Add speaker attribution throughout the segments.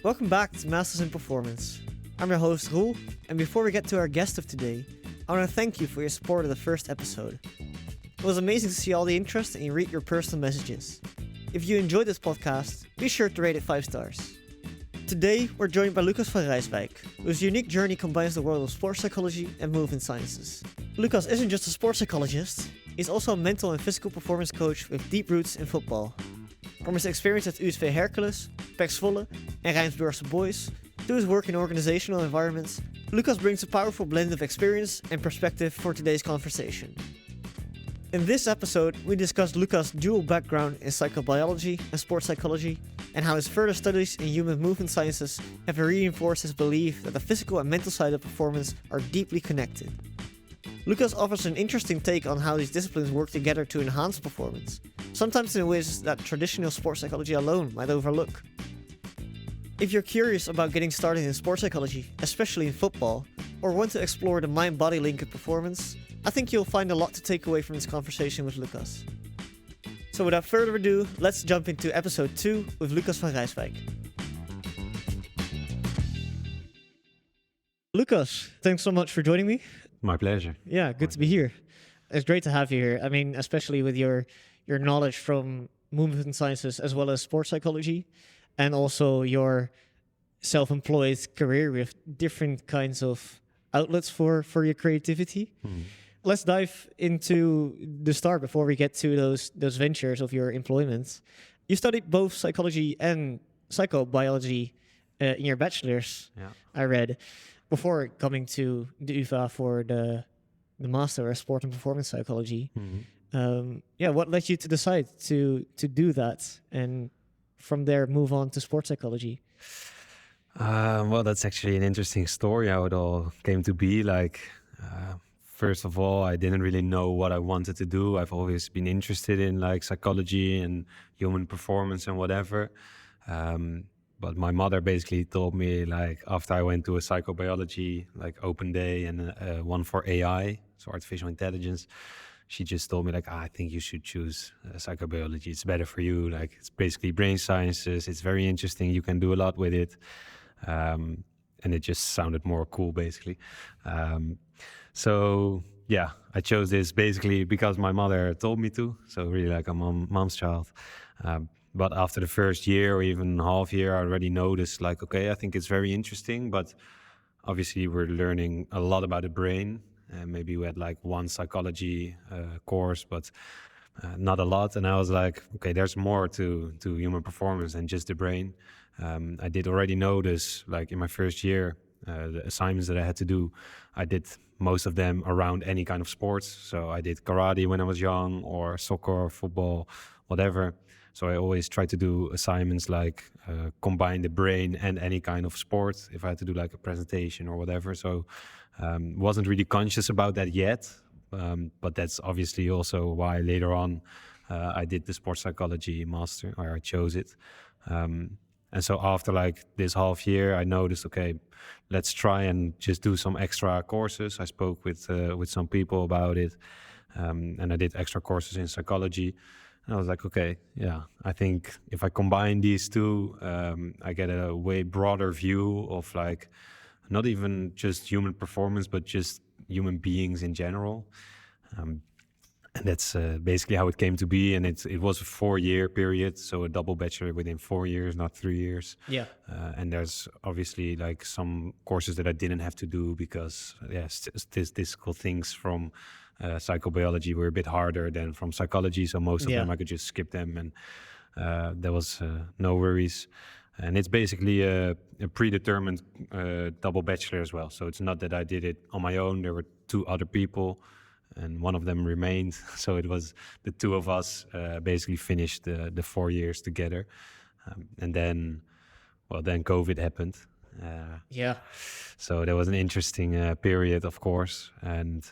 Speaker 1: Welcome back to Masters in Performance. I'm your host, Roel, and before we get to our guest of today, I want to thank you for your support of the first episode. It was amazing to see all the interest and read your personal messages. If you enjoyed this podcast, be sure to rate it 5 stars. Today, we're joined by Lukas van Rijswijk, whose unique journey combines the world of sports psychology and movement sciences. Lukas isn't just a sports psychologist, he's also a mental and physical performance coach with deep roots in football. From his experience at USV Hercules, PEC Zwolle, and Rijnsburgse Boys, to his work in organizational environments, Lukas brings a powerful blend of experience and perspective for today's conversation. In this episode, we discuss Lukas' dual background in psychobiology and sports psychology, and how his further studies in human movement sciences have reinforced his belief that the physical and mental side of performance are deeply connected. Lukas offers an interesting take on how these disciplines work together to enhance performance, sometimes in ways that traditional sports psychology alone might overlook. If you're curious about getting started in sports psychology, especially in football, or want to explore the mind-body link of performance, I think you'll find a lot to take away from this conversation with Lukas. So without further ado, let's jump into episode 2 with Lukas van Rijswijk. Lukas, thanks so much for joining me.
Speaker 2: My pleasure.
Speaker 1: Yeah, good to be here. It's great to have you here. I mean, especially with your knowledge from movement sciences as well as sports psychology, and also your self-employed career with different kinds of outlets for your creativity. Let's dive into the start before we get to those ventures of your employment. You studied both psychology and psychobiology in your bachelor's, I read, before coming to the UvA for the master of sport and performance psychology. What led you to decide to do that and from there move on to sports psychology?
Speaker 2: Well, that's actually an interesting story how it all came to be. First of all, I didn't really know what I wanted to do. I've always been interested in psychology and human performance and whatever. But my mother basically told me after I went to a psychobiology open day and one for AI, so artificial intelligence, she just told me I think you should choose psychobiology. It's better for you. It's basically brain sciences. It's very interesting. You can do a lot with it. And it just sounded more cool basically. I chose this basically because my mother told me to. So really I'm a mom's child. But after the first year or even half year, I already noticed I think it's very interesting, but obviously we're learning a lot about the brain. Maybe we had one psychology course, but not a lot. And I was there's more to human performance than just the brain. I did already notice in my first year, the assignments that I had to do, I did most of them around any kind of sports. So I did karate when I was young, or soccer, or football, whatever. So I always try to do assignments combine the brain and any kind of sport if I had to do a presentation or whatever. So wasn't really conscious about that yet. But that's obviously also why later on I did the sports psychology master, or I chose it. And so after this half year, I noticed, let's try and just do some extra courses. I spoke with some people about it, and I did extra courses in psychology. And I was I think if I combine these two, I get a way broader view of not even just human performance, but just human beings in general. And that's basically how it came to be. And it was a 4-year period, so a double bachelor within 4 years, not 3 years.
Speaker 1: Yeah.
Speaker 2: And there's obviously some courses that I didn't have to do because statistical things from psychobiology were a bit harder than from psychology. So most of them I could just skip them, and there was no worries. And it's basically a predetermined double bachelor as well. So it's not that I did it on my own. There were 2 other people, and one of them remained. So it was the 2 of us basically finished the 4 years together. And then COVID happened. So there was an interesting period, of course. And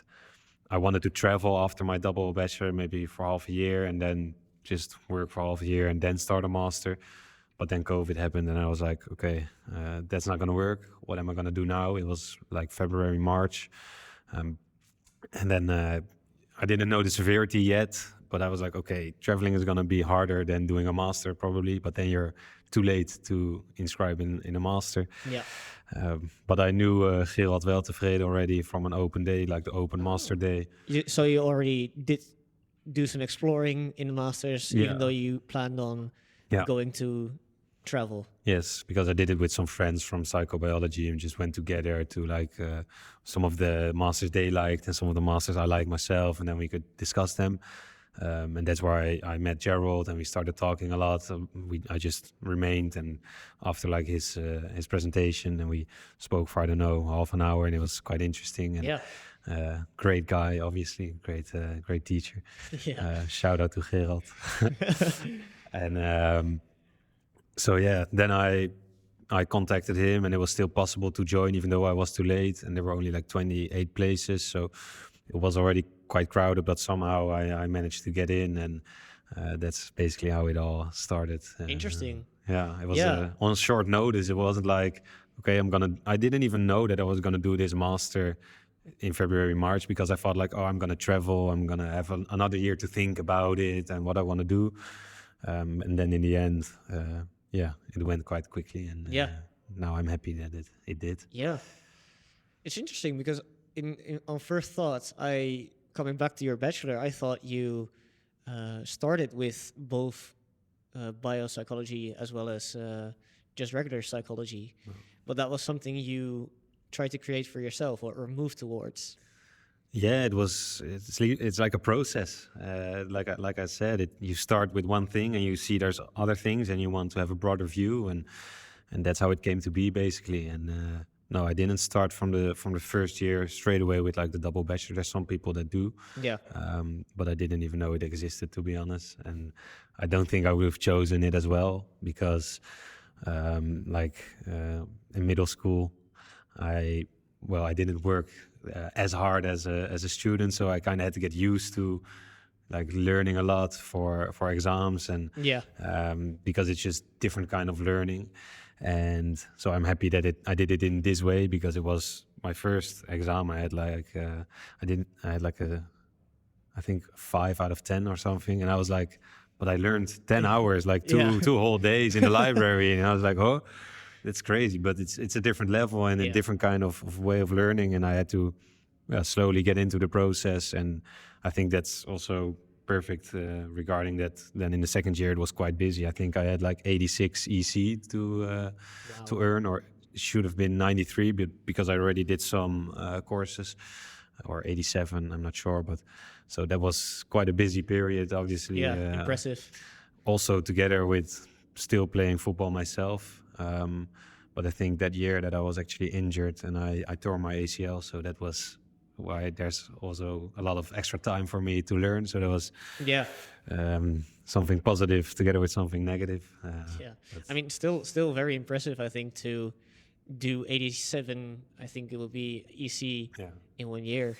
Speaker 2: I wanted to travel after my double bachelor, maybe for half a year, and then just work for half a year and then start a master. But then COVID happened, and I was that's not going to work. What am I going to do now? It was February, March. And then I didn't know the severity yet, but I was like, okay, traveling is gonna be harder than doing a master probably, but then you're too late to inscribe in a master.
Speaker 1: Yeah.
Speaker 2: But I knew Gerald wel tevreden already from an open day, like the open master day.
Speaker 1: So you already did do some exploring in the masters,
Speaker 2: Yeah.
Speaker 1: even though you planned on
Speaker 2: Yeah.
Speaker 1: going to travel.
Speaker 2: Yes, because I did it with some friends from psychobiology and just went together to like some of the masters they liked and some of the masters I liked myself, and then we could discuss them. And that's where I met Gerald, and we started talking a lot. I just remained, and after like his presentation, and we spoke for I don't know half an hour, and it was quite interesting. And, great guy, obviously, great teacher.
Speaker 1: Yeah.
Speaker 2: Shout out to Gerald. And so yeah, then I contacted him, and it was still possible to join, even though I was too late, and there were only like 28 places, so it was already quite crowded. But somehow I managed to get in, and that's basically how it all started.
Speaker 1: Interesting.
Speaker 2: Yeah, it was on short notice. It wasn't like, okay, I didn't even know that I was gonna do this master in February, March, because I thought like, oh, I'm gonna travel, I'm gonna have another year to think about it and what I want to do. And then in the end, it went quite quickly, and now I'm happy that it did.
Speaker 1: Yeah, it's interesting because on first thoughts, coming back to your bachelor, I thought you started with both biopsychology as well as just regular psychology, but that was something you tried to create for yourself or move towards.
Speaker 2: Yeah, it's like a process. Like I said, you start with one thing and you see there's other things and you want to have a broader view, and that's how it came to be basically. And no, I didn't start from the first year straight away with like the double bachelor. There's some people that do.
Speaker 1: Yeah.
Speaker 2: But I didn't even know it existed, to be honest. And I don't think I would have chosen it as well, because in middle school, I didn't work as hard as a student, so I kind of had to get used to like learning a lot for exams, and because it's just different kind of learning. And so I'm happy that I did it in this way, because it was my first exam. I had I think 5 out of 10 or something, and I was like, but I learned 10 hours, like two whole days in the library, and I was like, oh, that's crazy. But it's a different level and a different kind of way of learning, and I had to slowly get into the process. And I think that's also perfect regarding that. Then in the second year it was quite busy. I think I had like 86 EC to earn, or it should have been 93, but because I already did some courses, or 87, I'm not sure. But so that was quite a busy period, obviously.
Speaker 1: Yeah, impressive.
Speaker 2: Also together with still playing football myself. But I think that year that I was actually injured and I tore my ACL, so that was why there's also a lot of extra time for me to learn. So there was something positive together with something negative.
Speaker 1: I mean, still very impressive, I think, to do 87, I think it will be EC in 1 year.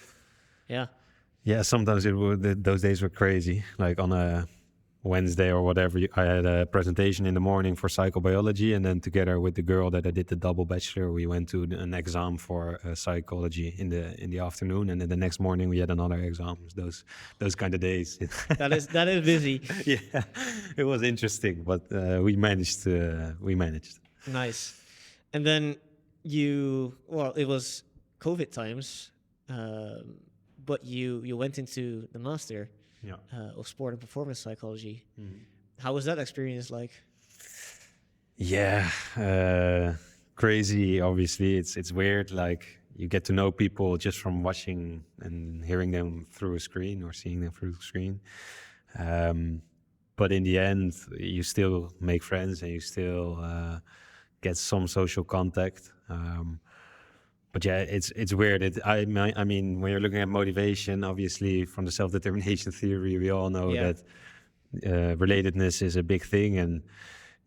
Speaker 1: Yeah,
Speaker 2: sometimes those days were crazy. Like on a Wednesday or whatever, I had a presentation in the morning for psychobiology, and then together with the girl that I did the double bachelor, we went to an exam for psychology in the afternoon, and then the next morning we had another exam. Those kind of days.
Speaker 1: that is busy.
Speaker 2: Yeah, it was interesting, but we managed.
Speaker 1: Nice. And then it was COVID times, but you went into the master. Of sport and performance psychology. How was that experience like?
Speaker 2: Yeah, crazy. Obviously, it's weird. Like you get to know people just from watching and hearing them through a screen or seeing them through a screen. But in the end, you still make friends and you still get some social contact. But yeah, it's weird. I mean, when you're looking at motivation, obviously from the self-determination theory, we all know that relatedness is a big thing, and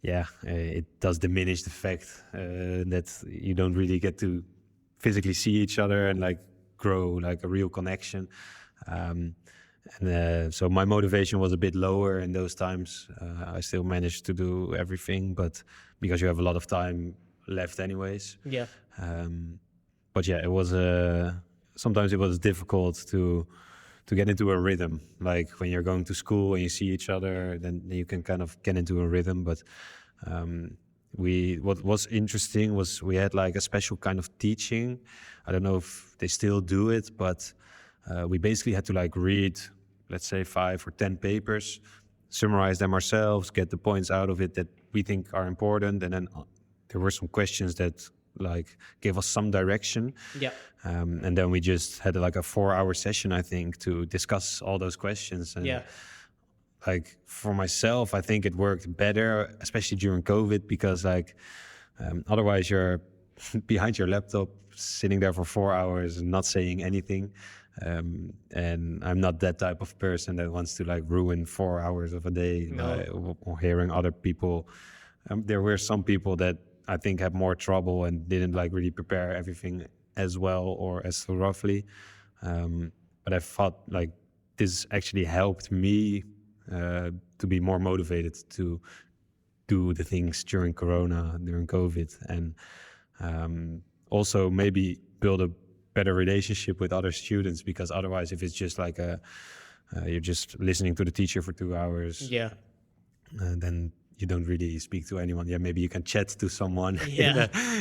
Speaker 2: it does diminish the fact that you don't really get to physically see each other and like grow like a real connection. So my motivation was a bit lower in those times. I still managed to do everything, but because you have a lot of time left anyways. But yeah, it was sometimes it was difficult to to get into a rhythm. Like when you're going to school and you see each other, then you can kind of get into a rhythm. But what was interesting was we had like a special kind of teaching. I don't know if they still do it, but we basically had to like read, let's say 5 or 10 papers, summarize them ourselves, get the points out of it that we think are important, and then there were some questions that like gave us some direction.
Speaker 1: Yeah.
Speaker 2: And then we just had like a 4-hour session, I think, to discuss all those questions. And like for myself, I think it worked better, especially during COVID, because like otherwise you're behind your laptop, sitting there for 4 hours and not saying anything. And I'm not that type of person that wants to like ruin 4 hours of a day or hearing other people. There were some people that I think had more trouble and didn't like really prepare everything as well or as roughly. But I thought like this actually helped me to be more motivated to do the things during Corona, during COVID, and also maybe build a better relationship with other students, because otherwise if it's just like you're just listening to the teacher for 2 hours, then you don't really speak to anyone. Yeah, maybe you can chat to someone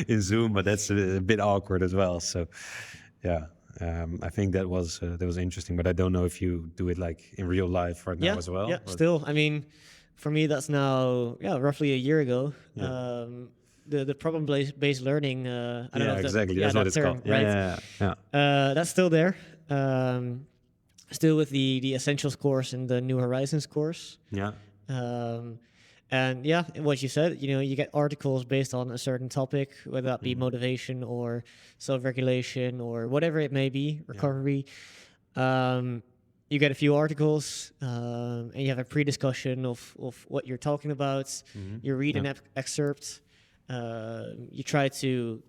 Speaker 2: in Zoom, but that's a bit awkward as well. So yeah, I think that was interesting, but I don't know if you do it like in real life right now as well.
Speaker 1: Yeah, still, I mean, for me that's now roughly a year ago. The problem-based learning. I don't know if
Speaker 2: exactly. That's what it's called.
Speaker 1: Right? That's still there. Still with the Essentials course and the New Horizons course.
Speaker 2: Yeah.
Speaker 1: And what you said, you get articles based on a certain topic, whether that be motivation or self-regulation or whatever it may be, recovery. You get a few articles, and you have a pre-discussion of what you're talking about. You read an excerpt. You try to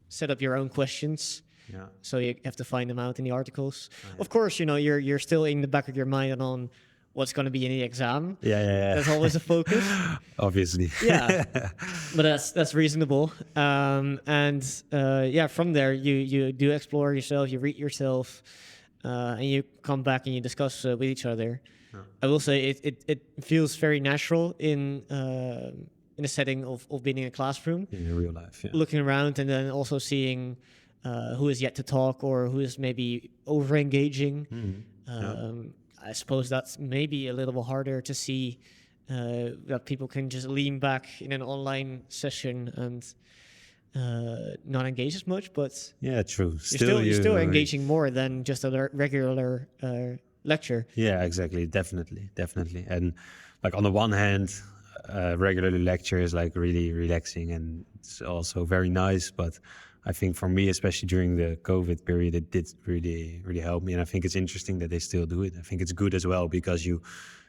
Speaker 1: set up your own questions. So you have to find them out in the articles. Of course, you're still in the back of your mind on what's going to be in the exam. That's always a focus.
Speaker 2: Obviously.
Speaker 1: But that's reasonable. From there you do explore yourself, you read yourself, and you come back and you discuss with each other. I will say it feels very natural in a setting of being in a classroom.
Speaker 2: In real life,
Speaker 1: looking around and then also seeing who is yet to talk or who is maybe over-engaging. I suppose that's maybe a little harder to see, that people can just lean back in an online session and not engage as much, but
Speaker 2: true.
Speaker 1: You're still engaging more than just a regular lecture.
Speaker 2: Yeah, exactly. Definitely. And like on the one hand, regularly lecture is like really relaxing and it's also very nice, but I think for me, especially during the COVID period, it did really, really help me. And I think it's interesting that they still do it. I think it's good as well because you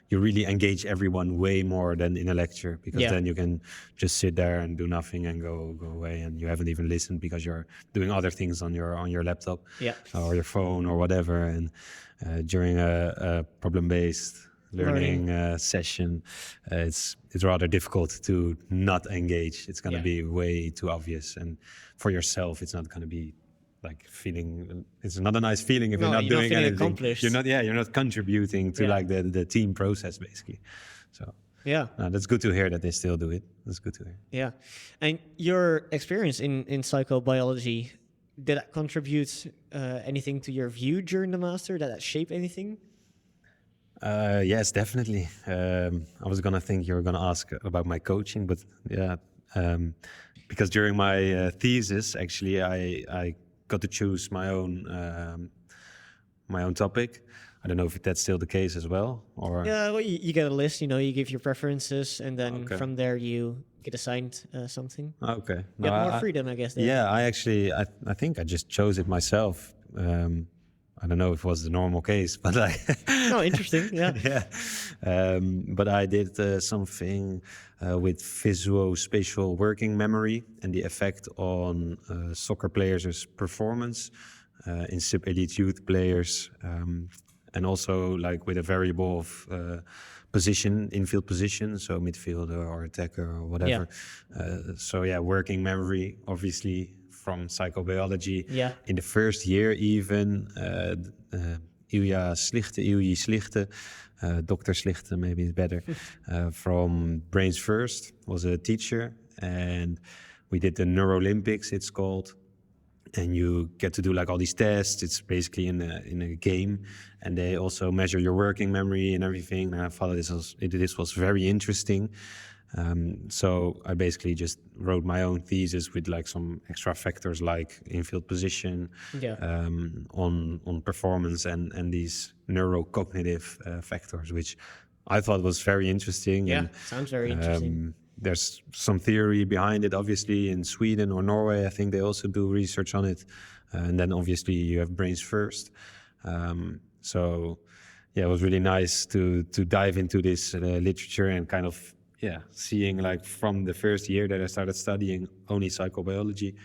Speaker 2: really engage everyone way more than in a lecture, because then you can just sit there and do nothing and go away, and you haven't even listened because you're doing other things on your laptop or your phone or whatever. And during a problem-based learning session, it's rather difficult to not engage. It's going to be way too obvious, and for yourself, it's not going to be like feeling. It's not a nice feeling if you're not doing anything.
Speaker 1: Accomplished.
Speaker 2: You're not contributing to like the team process basically. So that's good to hear that they still do it. That's good to hear.
Speaker 1: Yeah, and your experience in psychobiology, did that contribute anything to your view during the master? Did that shape anything?
Speaker 2: Yes, definitely. I was gonna think you were gonna ask about my coaching, but because during my thesis, actually, I got to choose my own topic. I don't know if that's still the case as well, or
Speaker 1: well, you get a list. You give your preferences, and then from there you get assigned something.
Speaker 2: Okay,
Speaker 1: you have more freedom, I guess. There.
Speaker 2: Yeah, I think I just chose it myself. I don't know if it was the normal case, but
Speaker 1: interesting.
Speaker 2: But I did something with visuospatial working memory and the effect on soccer players' performance in sub-elite youth players, and also like with a variable of position, infield position, so midfielder or attacker or whatever. Working memory, obviously, from psychobiology. In the first year even, Ilja Slichte, Dr. Slichte, maybe it's better, from Brains First, was a teacher. And we did the Neurolympics, it's called. And you get to do like all these tests. It's basically in a game, and they also measure your working memory and everything. And I thought this was very interesting. So I basically just wrote my own thesis with like some extra factors like infield position, on performance and these neurocognitive factors, which I thought was very interesting.
Speaker 1: Yeah,
Speaker 2: And,
Speaker 1: sounds very interesting.
Speaker 2: there's some theory behind it, obviously. In Sweden or Norway, I think they also do research on it. And then obviously you have Brains First. So yeah, it was really nice to dive into this literature and kind of seeing like from the first year that I started studying only psychobiology,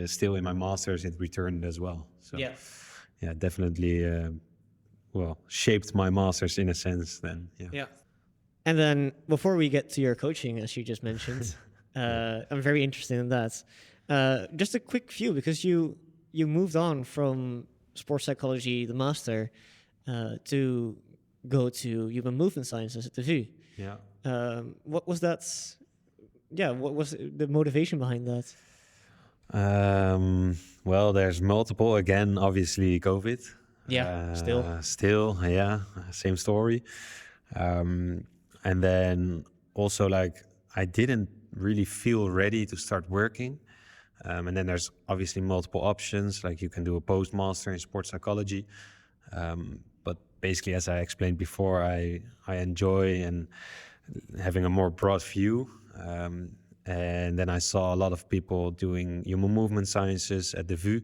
Speaker 2: still in my master's it returned as well. So yeah, definitely shaped my master's in a sense then. Yeah.
Speaker 1: And then before we get to your coaching, as you just mentioned, I'm very interested in that. Just a quick view, because you moved on from sports psychology, the master, to go to human movement sciences at the VU.
Speaker 2: Yeah.
Speaker 1: What was that? Yeah, what was the motivation behind that?
Speaker 2: Well, there's multiple. Again, obviously COVID.
Speaker 1: Yeah,
Speaker 2: Still, yeah, same story. And then also like I didn't really feel ready to start working. And then there's obviously multiple options, like you can do a postmaster in sports psychology. But basically, as I explained before, I enjoy and having a more broad view. And then I saw a lot of people doing human movement sciences at the VU.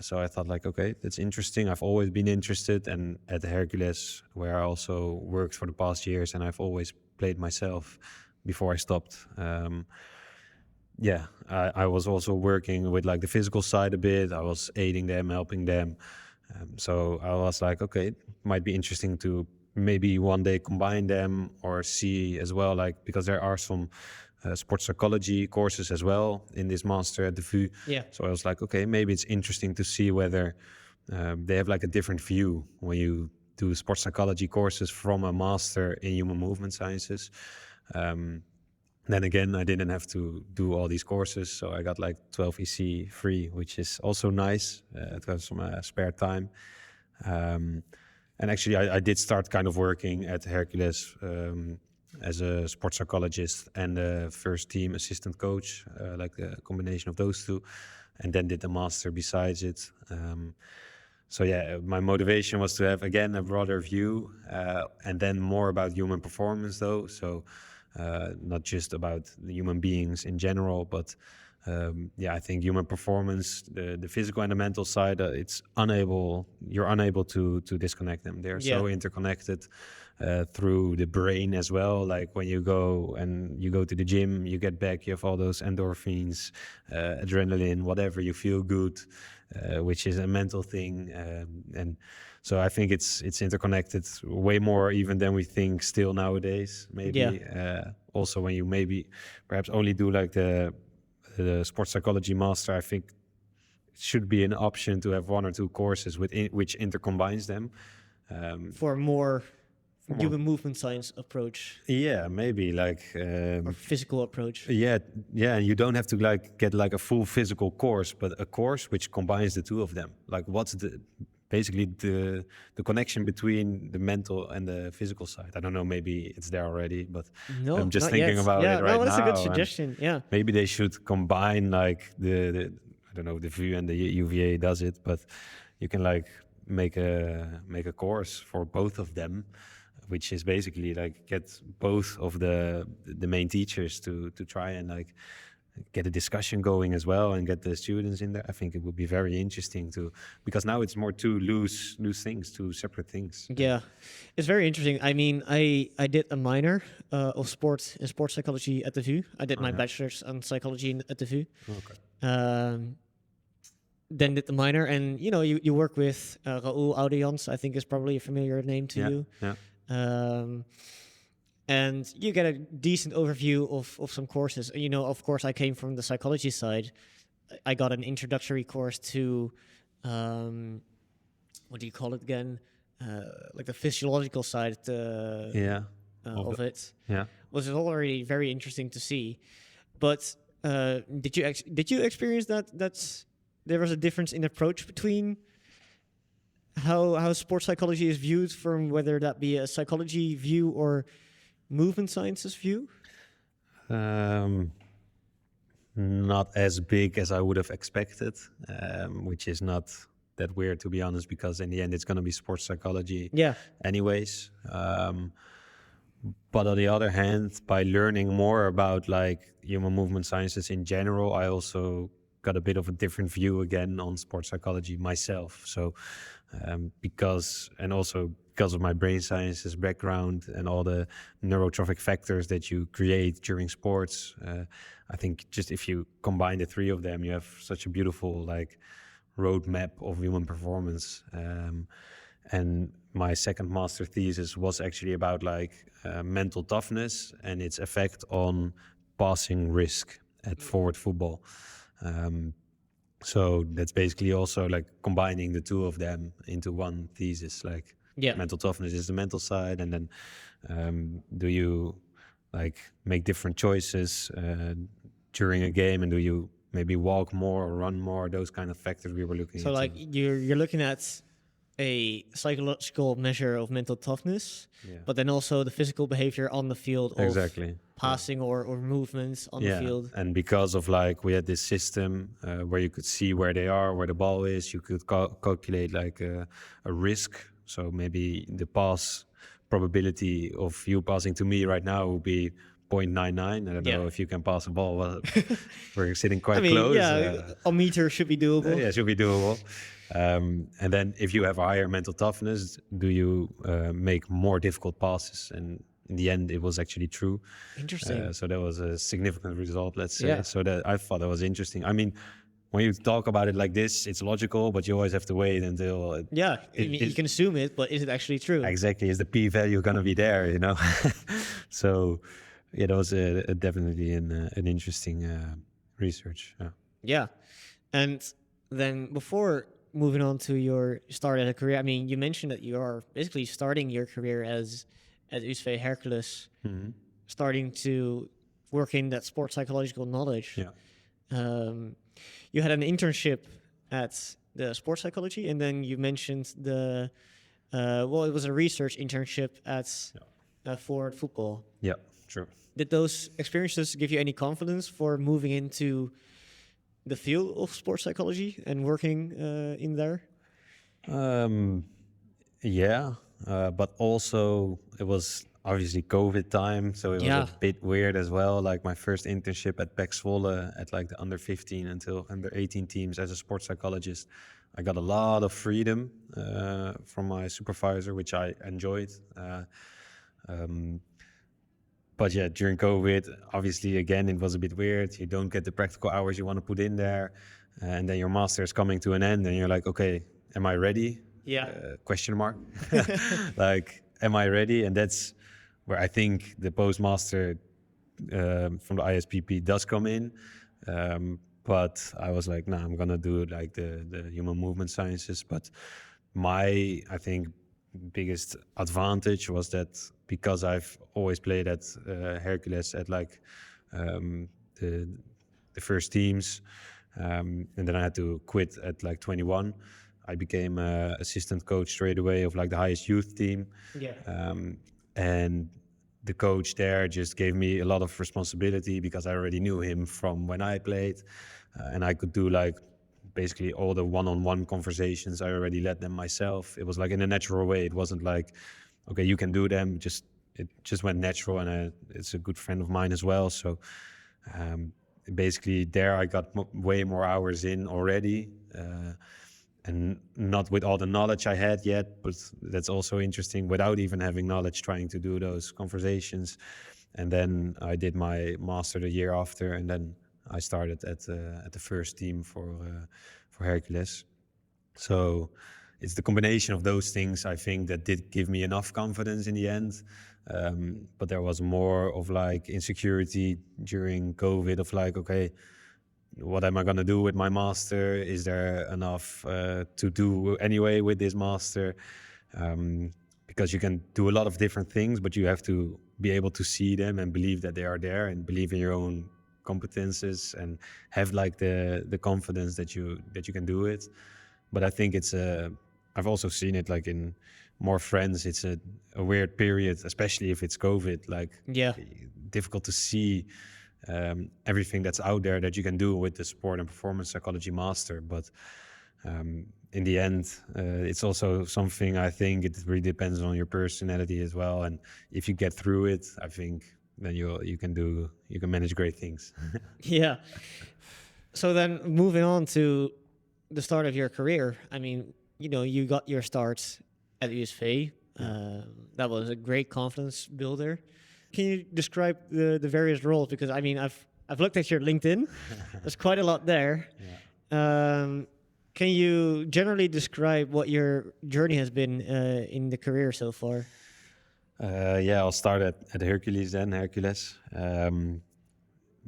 Speaker 2: So I thought like, okay, that's interesting. I've always been interested, and at the Hercules, where I also worked for the past years, and I've always played myself before I stopped. I was also working with like the physical side a bit. I was aiding them, helping them. So I was like, okay, it might be interesting to maybe one day combine them or see as well, like, because there are some sports psychology courses as well in this master at the VU.
Speaker 1: Yeah.
Speaker 2: So I was like, okay, maybe it's interesting to see whether they have like a different view when you do sports psychology courses from a master in human movement sciences. Then again, I didn't have to do all these courses, so I got like 12 EC free, which is also nice to have some spare time. And actually, I did start kind of working at Hercules as a sports psychologist and a first team assistant coach, like the combination of those two, and then did the master besides it. So yeah, my motivation was to have, again, a broader view, and then more about human performance though. So not just about the human beings in general, but I think human performance, the physical and the mental side, you're unable to disconnect them. They're so interconnected through the brain as well. Like when you go to the gym, you get back, you have all those endorphins, adrenaline, whatever, you feel good, which is a mental thing. And so I think it's interconnected way more even than we think still nowadays, maybe. Also when you maybe perhaps only do like the sports psychology master, I think it should be an option to have one or two courses which intercombines them.
Speaker 1: For more human movement science approach.
Speaker 2: Yeah, maybe like
Speaker 1: or physical approach.
Speaker 2: Yeah, you don't have to like get like a full physical course, but a course which combines the two of them. Like what's basically the connection between the mental and the physical side. I don't know, maybe it's there already, but
Speaker 1: no,
Speaker 2: I'm just thinking about it right now.
Speaker 1: That's a good suggestion. Yeah,
Speaker 2: maybe they should combine like the I don't know, the VU and the UVA does it, but you can like make a course for both of them, which is basically like get both of the main teachers to try and like get a discussion going as well and get the students in there. I think it would be very interesting because now it's more two loose things, two separate things.
Speaker 1: Yeah, it's very interesting. I mean, I did a minor of sports in sports psychology at the VU. I did my bachelor's in psychology at the VU.
Speaker 2: Okay.
Speaker 1: Then did the minor, and you work with Raoul Audians. I think is probably a familiar name to you.
Speaker 2: Yeah.
Speaker 1: And you get a decent overview of some courses. Of course, I came from the psychology side. I got an introductory course to what do you call it again? Like the physiological side
Speaker 2: Yeah.
Speaker 1: of it,
Speaker 2: Yeah.
Speaker 1: was already very interesting to see. But did you experience that there was a difference in approach between how sports psychology is viewed from whether that be a psychology view or movement sciences view?
Speaker 2: Um, Not as big as I would have expected, which is not that weird, to be honest, because in the end it's going to be sports psychology
Speaker 1: Yeah.
Speaker 2: anyways. But on the other hand, by learning more about like human movement sciences in general, I also got a bit of a different view again on sports psychology myself. So because of my brain sciences background and all the neurotrophic factors that you create during sports, I think just if you combine the three of them, you have such a beautiful like roadmap of human performance. And my second master thesis was actually about like mental toughness and its effect on passing risk at forward football. So that's basically also like combining the two of them into one thesis. Like
Speaker 1: Yeah.
Speaker 2: mental toughness is the mental side, and then do you like make different choices during a game, and do you maybe walk more or run more? Those kind of factors we were looking
Speaker 1: So
Speaker 2: into.
Speaker 1: like you're looking at a psychological measure of mental toughness,
Speaker 2: Yeah.
Speaker 1: but then also the physical behavior on the field of
Speaker 2: Exactly.
Speaker 1: passing or movements on the field.
Speaker 2: And because of like we had this system where you could see where they are, where the ball is, you could calculate like a risk. So maybe the pass probability of you passing to me right now would be 0.99. I don't
Speaker 1: Yeah.
Speaker 2: know if you can pass a ball. Well, we're sitting quite
Speaker 1: I mean,
Speaker 2: close.
Speaker 1: yeah, a meter should be doable.
Speaker 2: Yeah, should be doable. And then if you have a higher mental toughness, do you make more difficult passes? And in the end, it was actually true.
Speaker 1: Interesting.
Speaker 2: So that was a significant result, let's say.
Speaker 1: Yeah.
Speaker 2: So that I thought that was interesting. I mean, when you talk about it like this, it's logical, but you always have to wait until
Speaker 1: Yeah, I mean, you can assume it, but is it actually true?
Speaker 2: exactly, is the p-value going to be there, you know? So yeah, that was definitely an interesting research. Yeah.
Speaker 1: Yeah. And then before moving on to your start at a career, I mean, you mentioned that you are basically starting your career as at USV Hercules,
Speaker 2: Mhm.
Speaker 1: starting to work in that sports psychological knowledge.
Speaker 2: Yeah.
Speaker 1: You had an internship at the sports psychology, and then you mentioned the it was a research internship at Forward Football.
Speaker 2: Yeah, true.
Speaker 1: Did those experiences give you any confidence for moving into the field of sports psychology and working in there?
Speaker 2: Yeah, but also it was obviously COVID time, so it was
Speaker 1: Yeah.
Speaker 2: a bit weird as well. Like my first internship at Zwolle at like the under 15 until under 18 teams as a sports psychologist. I got a lot of freedom from my supervisor, which I enjoyed. But yeah, during COVID, obviously, again, it was a bit weird. You don't get the practical hours you want to put in there. And then your master is coming to an end and you're like, okay, am I ready?
Speaker 1: Yeah.
Speaker 2: Question mark. Like, am I ready? And that's where I think the postmaster from the ISPP does come in. But I was like, nah, I'm going to do like the human movement sciences. But my, I think, biggest advantage was that because I've always played at Hercules at like the first teams, and then I had to quit at like 21. I became assistant coach straight away of like the highest youth team.
Speaker 1: Yeah.
Speaker 2: And the coach there just gave me a lot of responsibility because I already knew him from when I played, and I could do like basically all the one-on-one conversations. I already led them myself. It was like in a natural way. It wasn't like, okay, you can do them. It just went natural, and it's a good friend of mine as well. So basically there I got way more hours in already, and not with all the knowledge I had yet, but that's also interesting, without even having knowledge, trying to do those conversations. And then I did my master the year after, and then I started at the first team for Hercules. So it's the combination of those things, I think, that did give me enough confidence in the end. But there was more of like insecurity during COVID of like, okay, what am I going to do with my master? Is there enough to do anyway with this master? Because you can do a lot of different things, but you have to be able to see them and believe that they are there, and believe in your own competences, and have like the confidence that you can do it. But I think it's I've also seen it like in more friends. It's a weird period, especially if it's COVID. Like,
Speaker 1: Yeah.
Speaker 2: difficult to see everything that's out there that you can do with the sport and performance psychology master. But in the end, it's also something, I think it really depends on your personality as well. And if you get through it, I think then you can manage great things.
Speaker 1: Yeah. So then moving on to the start of your career, I mean, you got your start at USV. That was a great confidence builder. Can you describe the various roles? Because I mean, I've looked at your LinkedIn. There's quite a lot there. Can you generally describe what your journey has been in the career so far?
Speaker 2: I'll start at Hercules then, Hercules.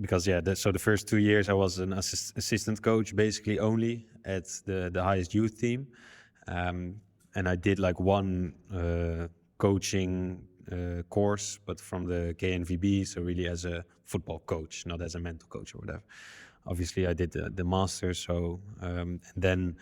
Speaker 2: Because so the first 2 years I was an assistant coach basically only at the highest youth team. And I did like one coaching course, but from the KNVB, so really as a football coach, not as a mental coach or whatever. Obviously I did the master, so and then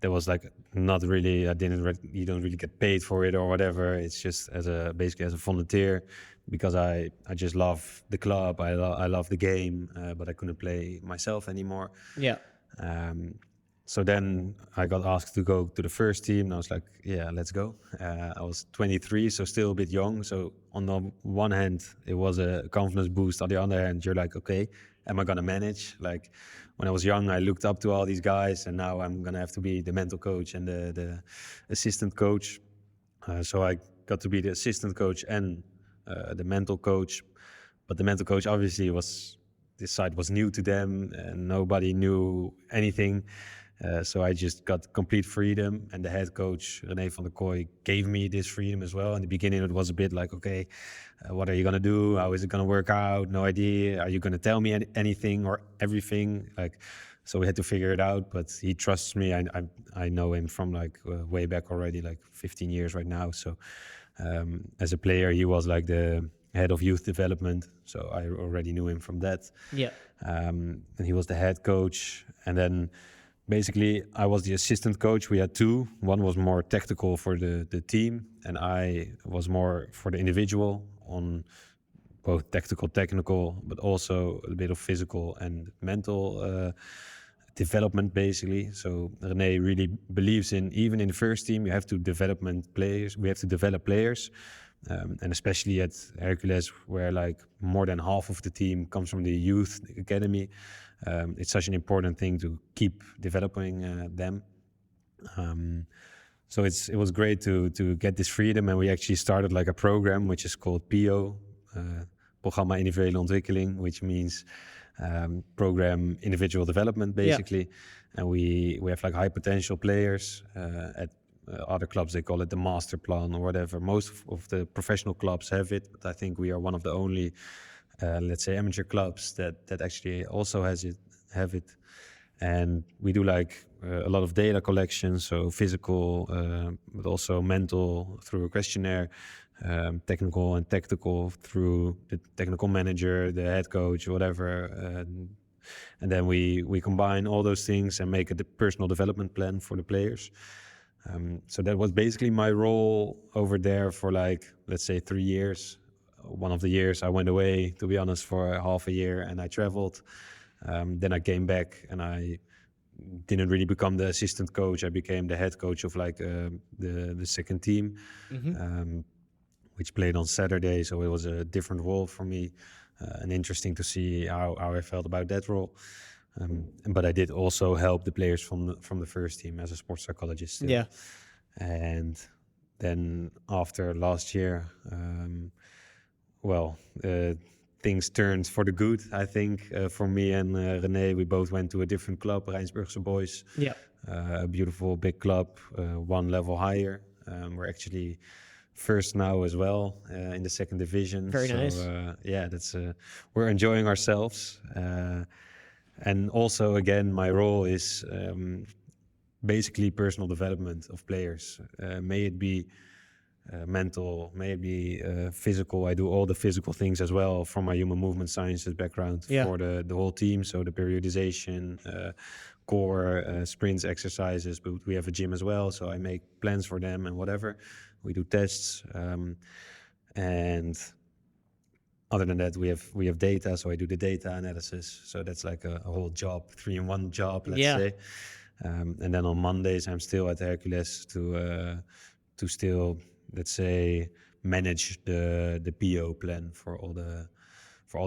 Speaker 2: there was like not really, you don't really get paid for it or whatever. It's just basically as a volunteer, because I just love the club, I love the game, but I couldn't play myself anymore.
Speaker 1: Yeah.
Speaker 2: So then I got asked to go to the first team, and I was like, yeah, let's go. I was 23, so still a bit young. So on the one hand, it was a confidence boost. On the other hand, you're like, okay, am I gonna manage? Like, when I was young, I looked up to all these guys, and now I'm gonna have to be the mental coach and the assistant coach. So I got to be the assistant coach and the mental coach. But the mental coach, obviously, this side was new to them, and nobody knew anything. So I just got complete freedom, and the head coach, René van der Kooi, gave me this freedom as well. In the beginning, it was a bit like, okay, what are you going to do? How is it going to work out? No idea. Are you going to tell me anything or everything? So we had to figure it out, but he trusts me. I know him from way back already, like 15 years right now. So as a player, he was like the head of youth development. So I already knew him from that.
Speaker 1: Yeah.
Speaker 2: And he was the head coach. And then basically, I was the assistant coach. We had two. One was more tactical for the team, and I was more for the individual, on both technical, but also a bit of physical and mental development, basically. So René really believes even in the first team, you have to develop players. We have to develop players. And especially at Hercules, where like more than half of the team comes from the youth academy, it's such an important thing to keep developing them. So it was great to get this freedom, and we actually started like a program which is called PO, Programma Individuele Ontwikkeling, which means program individual development, basically. Yeah. And we have like high potential players at other clubs, they call it the master plan or whatever. Most of the professional clubs have it, but I think we are one of the only, let's say, amateur clubs that actually also have it. And we do like a lot of data collection, so physical, but also mental through a questionnaire, technical and tactical through the technical manager, the head coach, whatever. And then we combine all those things and make a personal development plan for the players. So that was basically my role over there for like, let's say 3 years. One of the years I went away, to be honest, for half a year, and I traveled. Then I came back, and I didn't really become the assistant coach. I became the head coach of like the second team, which played on Saturday. So it was a different role for me, and interesting to see how I felt about that role. But I did also help the players from the first team as a sports psychologist still.
Speaker 1: Yeah.
Speaker 2: And then after last year, things turned for the good, I think, for me and René. We both went to a different club, Rijnsburgse Boys.
Speaker 1: Yeah.
Speaker 2: A beautiful big club, one level higher. We're actually first now as well in the second division.
Speaker 1: Very nice.
Speaker 2: We're enjoying ourselves. And also, again, my role is basically personal development of players. May it be mental, may it be physical. I do all the physical things as well from my human movement sciences background for the whole team. So the periodization, core, sprints, exercises, but we have a gym as well. So I make plans for them and whatever. We do tests. And other than that, we have data. So I do the data analysis. So that's like a whole job, 3-in-1 job, let's say. And then on Mondays, I'm still at Hercules to still, let's say, manage the PO plan for all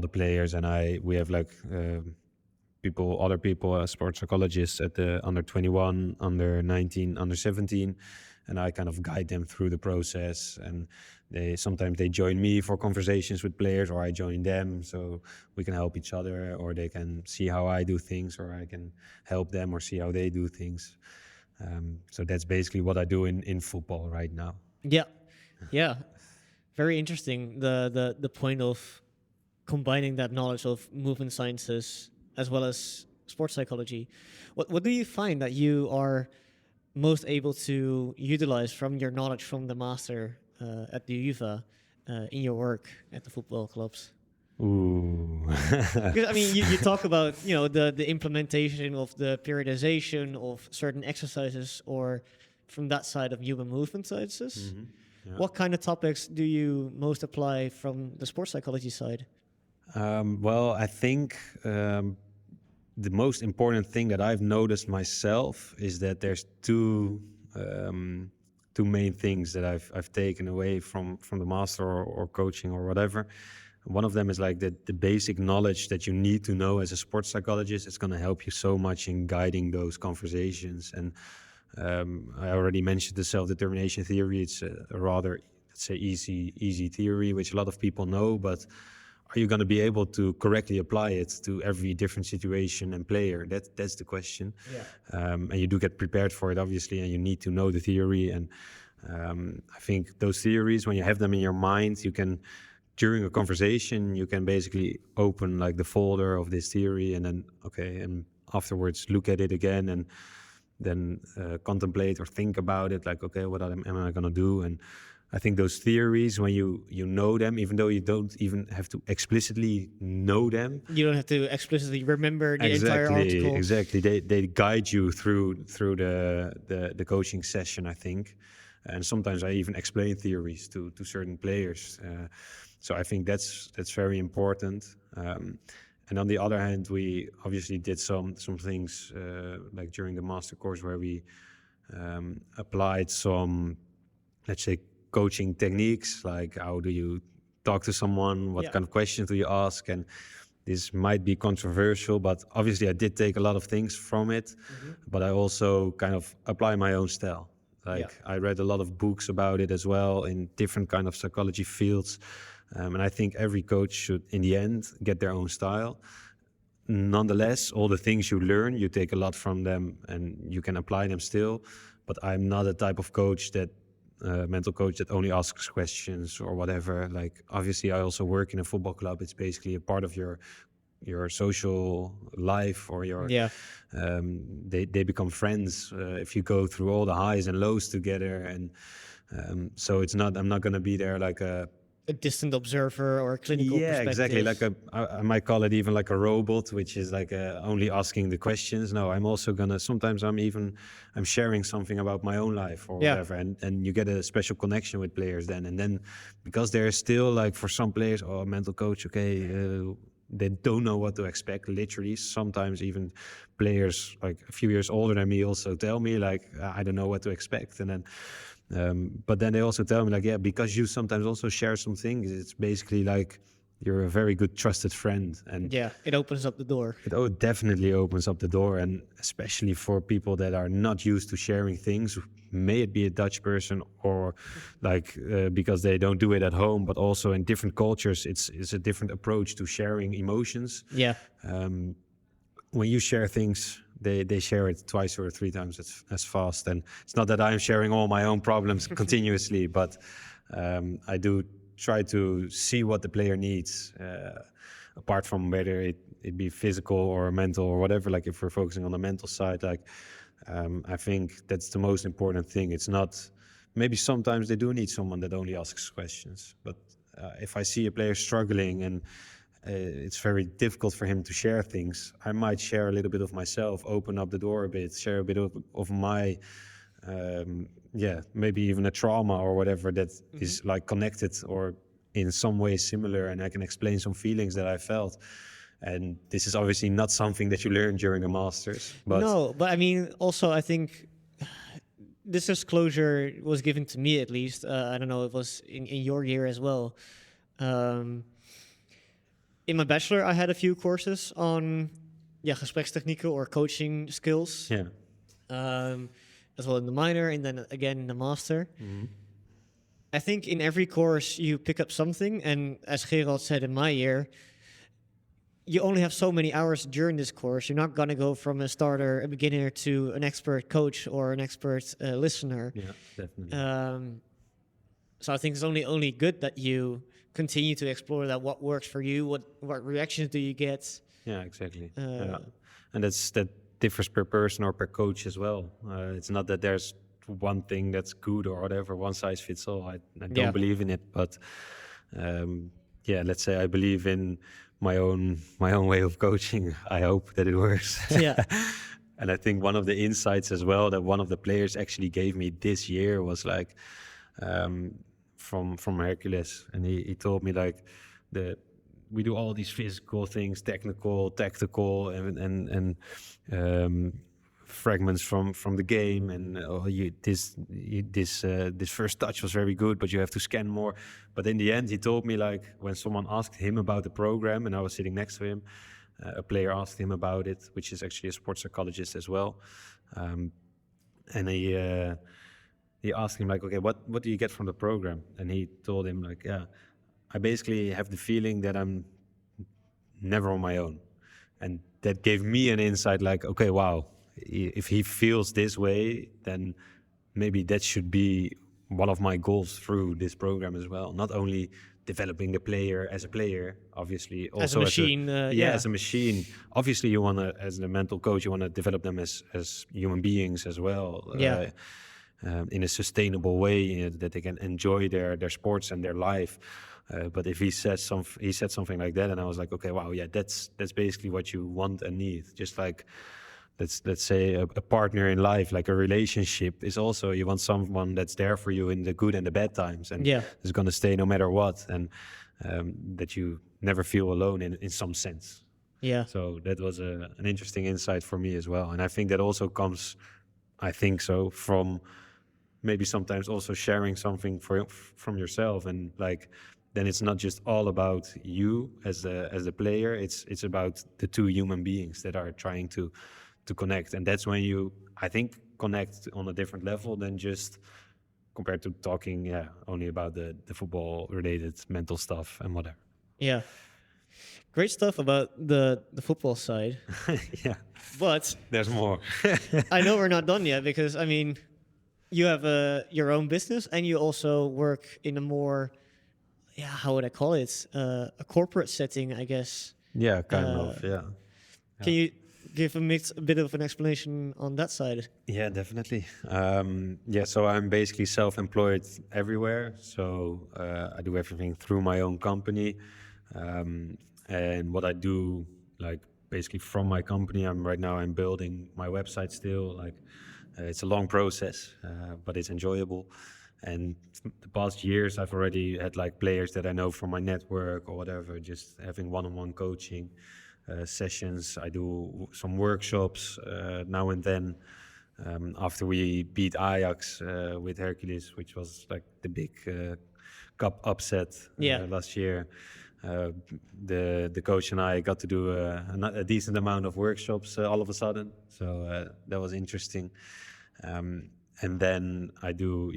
Speaker 2: the players. And we have like other people, sports psychologists at the under 21, under 19, under 17, and I kind of guide them through the process. And sometimes they join me for conversations with players, or I join them, so we can help each other, or they can see how I do things, or I can help them or see how they do things. So that's basically what I do in football right now.
Speaker 1: Yeah, very interesting. The point of combining that knowledge of movement sciences as well as sports psychology. What do you find that you are most able to utilize from your knowledge from the master at the UvA in your work at the football clubs?
Speaker 2: Ooh.
Speaker 1: Because I mean, you talk about the implementation of the periodization of certain exercises, or from that side of human movement sciences.
Speaker 2: Mm-hmm. Yeah.
Speaker 1: What kind of topics do you most apply from the sports psychology side?
Speaker 2: Well, I think the most important thing that I've noticed myself is that there's two main things that I've taken away from the master or coaching or whatever. One of them is like the basic knowledge that you need to know as a sports psychologist. It's going to help you so much in guiding those conversations. And I already mentioned the self-determination theory. It's a rather, let's say, easy theory, which a lot of people know, but are you going to be able to correctly apply it to every different situation and player? That's the question. And you do get prepared for it, obviously, and you need to know the theory. And I think those theories, when you have them in your mind, you can, during a conversation, you can basically open like the folder of this theory, and then and afterwards look at it again, and then contemplate or think about it, like, what am I going to do? And I think those theories, when you know them, even though you don't even have to explicitly know them.
Speaker 1: You don't have to explicitly remember the entire article.
Speaker 2: Exactly. They guide you through the coaching session, I think. And sometimes I even explain theories to certain players. So I think that's very important. And on the other hand, we obviously did some things like during the master course where we applied some, let's say, coaching techniques, like how do you talk to someone, what kind of questions do you ask, and this might be controversial, but obviously I did take a lot of things from it, but I also kind of apply my own style. I read a lot of books about it as well in different kind of psychology fields, and I think every coach should, in the end, get their own style. Nonetheless, all the things you learn, you take a lot from them and you can apply them still, but I'm not a type of coach that mental coach that only asks questions or whatever. Like, obviously I also work in a football club. It's basically a part of your social life, or your they become friends if you go through all the highs and lows together. And so I'm not going to be there like a
Speaker 1: distant observer or a clinical perspective.
Speaker 2: Exactly. Like I might call it even like a robot, which is like only asking the questions. No, I'm also gonna, sometimes I'm sharing something about my own life or whatever. And you get a special connection with players then. And then because there's still like, for some players, a mental coach, they don't know what to expect, literally. Sometimes even players like a few years older than me also tell me like, I don't know what to expect. And then but then they also tell me like, because you sometimes also share some things, it's basically like you're a very good trusted friend. And
Speaker 1: it opens up the door.
Speaker 2: It definitely opens up the door, and especially for people that are not used to sharing things, may it be a Dutch person or like because they don't do it at home, but also in different cultures, it's a different approach to sharing emotions. When you share things, they share it twice or three times as fast. And it's not that I'm sharing all my own problems continuously, but I do try to see what the player needs, apart from whether it be physical or mental or whatever. Like if we're focusing on the mental side, like I think that's the most important thing. It's not, maybe sometimes they do need someone that only asks questions, but if I see a player struggling and it's very difficult for him to share things, I might share a little bit of myself, open up the door a bit, share a bit of my maybe even a trauma or whatever that is like connected or in some way similar, and I can explain some feelings that I felt. And this is obviously not something that you learn during the masters, but
Speaker 1: No, but I mean, also I think this disclosure was given to me at least. I don't know if it was in your year as well. In my bachelor, I had a few courses on gesprekstechnieken or coaching skills.
Speaker 2: yeah,
Speaker 1: As well in the minor and then again in the master. I think in every course you pick up something, and as Gerald said in my year, you only have so many hours during this course. You're not going to go from a starter, a beginner, to an expert coach or an expert listener.
Speaker 2: yeah, definitely.
Speaker 1: So I think it's only good that you continue to explore that, what works for you, what reactions do you get.
Speaker 2: Yeah, exactly. And that differs per person or per coach as well. It's not that there's one thing that's good or whatever, one size fits all. I don't believe in it, but let's say I believe in my own way of coaching. I hope that it works.
Speaker 1: Yeah.
Speaker 2: And I think one of the insights as well that one of the players actually gave me this year was like from Hercules, and he told me like we do all these physical things, technical, tactical, and fragments from the game, and this first touch was very good, but you have to scan more. But in the end, he told me like when someone asked him about the program, and I was sitting next to him, a player asked him about it, which is actually a sports psychologist as well, and he asked him like, okay, what do you get from the program? And he told him like, I basically have the feeling that I'm never on my own. And that gave me an insight like, okay, wow, if he feels this way, then maybe that should be one of my goals through this program as well. Not only developing the player as a player, obviously, also
Speaker 1: as a machine.
Speaker 2: as a machine. Obviously, you want to, as a mental coach, you want to develop them as human beings as well. In a sustainable way, that they can enjoy their sports and their life. But if he said something like that, and I was like, okay, wow, yeah, that's basically what you want and need. Just like let's say a partner in life, like a relationship, is also you want someone that's there for you in the good and the bad times, and is going to stay no matter what, and that you never feel alone in some sense.
Speaker 1: Yeah.
Speaker 2: So that was an interesting insight for me as well, and I think that also comes, I think so, from maybe sometimes also sharing something from yourself, and like then it's not just all about you as a player. It's about the two human beings that are trying to connect, and that's when you, I think, connect on a different level than just compared to talking only about the football related mental stuff and whatever.
Speaker 1: Yeah. Great stuff about the football side.
Speaker 2: Yeah.
Speaker 1: But
Speaker 2: there's more.
Speaker 1: I know we're not done yet, because I mean, you have your own business, and you also work in a more, how would I call it? A corporate setting, I guess.
Speaker 2: Yeah, kind of. Yeah.
Speaker 1: Can you give a bit of an explanation on that side?
Speaker 2: Yeah, definitely. So I'm basically self-employed everywhere. So I do everything through my own company. And what I do, like basically from my company, I'm building my website still. Like it's a long process, but it's enjoyable. And the past years, I've already had like players that I know from my network or whatever, just having one-on-one coaching sessions. I do some workshops now and then. After we beat Ajax with Hercules, which was like the big cup upset last year, the coach and I got to do a decent amount of workshops all of a sudden. So that was interesting. And then I do,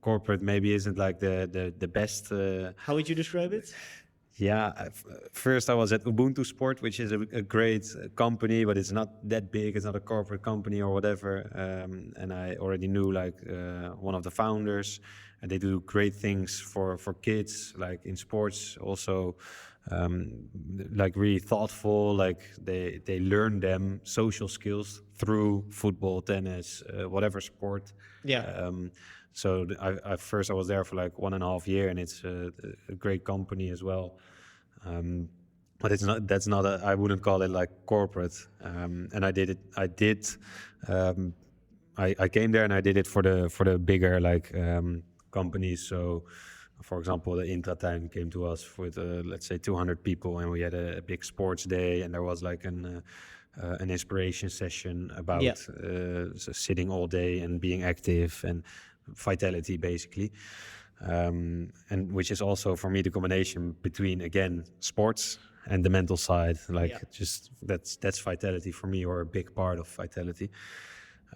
Speaker 2: corporate maybe isn't like the best.
Speaker 1: How would you describe it?
Speaker 2: Yeah, first I was at Ubuntu Sport, which is a great company, but it's not that big. It's not a corporate company or whatever. And I already knew like one of the founders, and they do great things for kids, like in sports. Also, like really thoughtful. Like they learn them social skills through football, tennis, whatever sport.
Speaker 1: Yeah.
Speaker 2: So I first I was there for like 1.5 years, and it's a great company as well. But it's not. That's not. I wouldn't call it like corporate. And I did it. I came there and I did it for the bigger like companies. So, for example, the Intratuin came to us with let's say 200 people, and we had a big sports day, and there was like an inspiration session about so sitting all day and being active and vitality basically. And which is also for me the combination between again sports and the mental side, like just that's vitality for me, or a big part of vitality.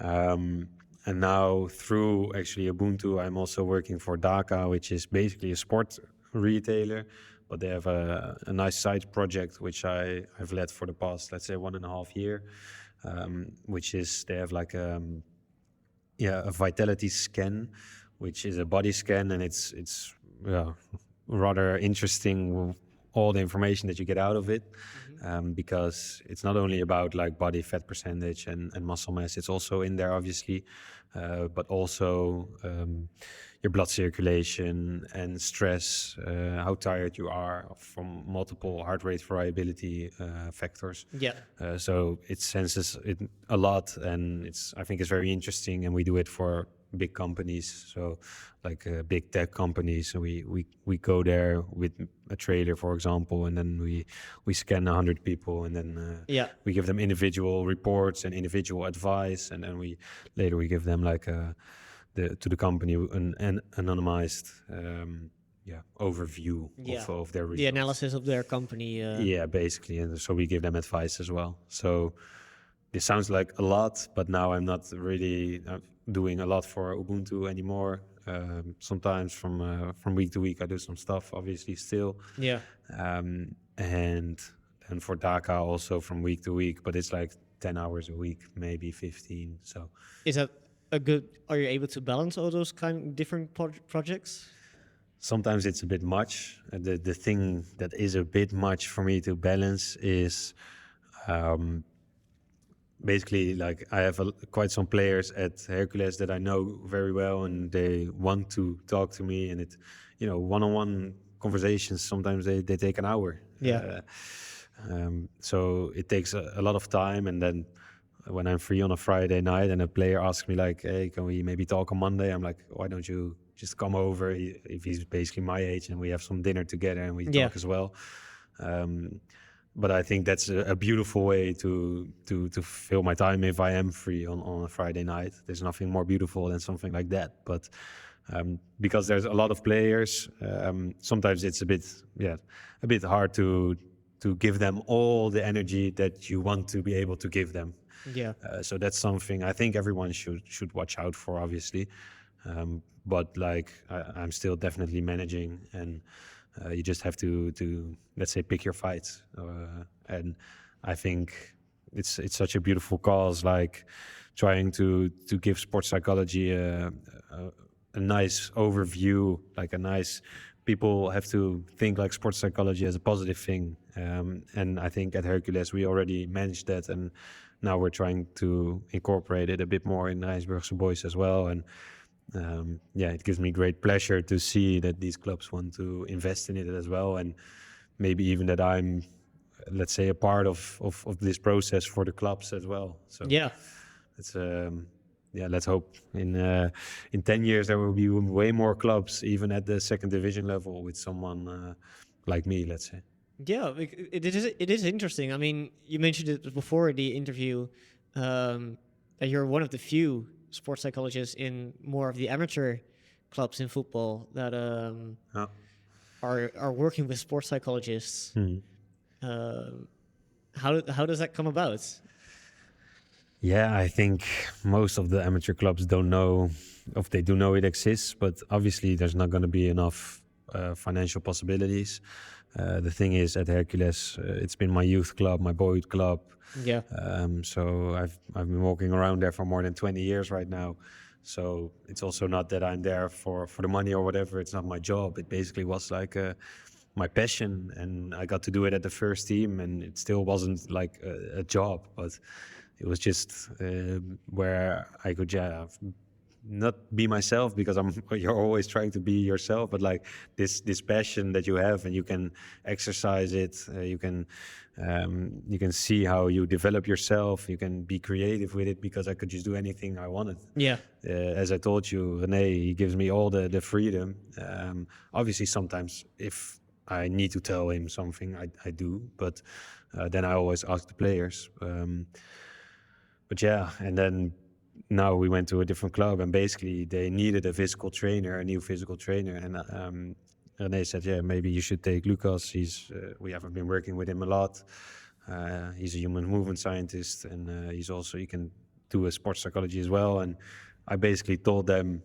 Speaker 2: And now through actually Ubuntu, I'm also working for Dhaka, which is basically a sport retailer, but they have a nice side project which I've led for the past, let's say, 1.5 year, which is they have like a vitality scan, which is a body scan, and it's rather interesting, all the information that you get out of it, because it's not only about like body fat percentage and muscle mass, it's also in there obviously, but also your blood circulation and stress, how tired you are from multiple heart rate variability factors. So it senses it a lot, and I think it's very interesting, and we do it for big companies, so like big tech companies. So we go there with a trailer, for example, and then we scan 100 people, and then we give them individual reports and individual advice, and then we later give them like to the company an anonymized overview of their results.
Speaker 1: The analysis of their company.
Speaker 2: Basically, and so we give them advice as well. So this sounds like a lot, but now I'm not really doing a lot for Ubuntu anymore. Sometimes from week to week I do some stuff, obviously still. And for Dhaka also from week to week, but it's like 10 hours a week, maybe 15. So
Speaker 1: is that a good? Are you able to balance all those kind of different projects?
Speaker 2: Sometimes it's a bit much. The thing that is a bit much for me to balance is basically like I have quite some players at Hercules that I know very well, and they want to talk to me, and it, one-on-one conversations, sometimes they take an hour. So it takes a lot of time, and then when I'm free on a Friday night and a player asks me like, hey, can we maybe talk on Monday? I'm like, why don't you just come over if he's basically my age, and we have some dinner together and we talk as well. But I think that's a beautiful way to fill my time if I am free on a Friday night. There's nothing more beautiful than something like that. But because there's a lot of players, sometimes it's a bit hard to give them all the energy that you want to be able to give them. So that's something I think everyone should watch out for, obviously. But like I'm still definitely managing, and you just have to let's say pick your fights. And I think it's such a beautiful cause, like trying to give sports psychology a nice overview, like a nice. People have to think like sports psychology as a positive thing, and I think at Hercules we already managed that, and now we're trying to incorporate it a bit more in Rijsburgse Boys as well. And it gives me great pleasure to see that these clubs want to invest in it as well, and maybe even that I'm, let's say, a part of this process for the clubs as well. So it's let's hope in 10 years there will be way more clubs, even at the second division level, with someone like me, let's say.
Speaker 1: Yeah, it is interesting. I mean, you mentioned it before the interview that you're one of the few sports psychologists in more of the amateur clubs in football that are working with sports psychologists. How does that come about?
Speaker 2: Yeah, I think most of the amateur clubs don't know, if they do know it exists, but obviously there's not going to be enough financial possibilities. The thing is, at Hercules, it's been my youth club, my boyhood club.
Speaker 1: Yeah.
Speaker 2: So I've been walking around there for more than 20 years right now. So it's also not that I'm there for the money or whatever. It's not my job. It basically was like my passion, and I got to do it at the first team, and it still wasn't like a job, but it was just where I could not be myself, because you're always trying to be yourself, but like this passion that you have, and you can exercise it, you can see how you develop yourself, you can be creative with it, because I could just do anything I wanted.
Speaker 1: Yeah.
Speaker 2: As I told you, René, he gives me all the freedom. Obviously sometimes if I need to tell him something, I do, but then I always ask the players. But yeah, and then now we went to a different club, and basically they needed a new physical trainer. And René said, yeah, maybe you should take Lukas. We haven't been working with him a lot. He's a human movement scientist, and he can do a sports psychology as well. And I basically told them,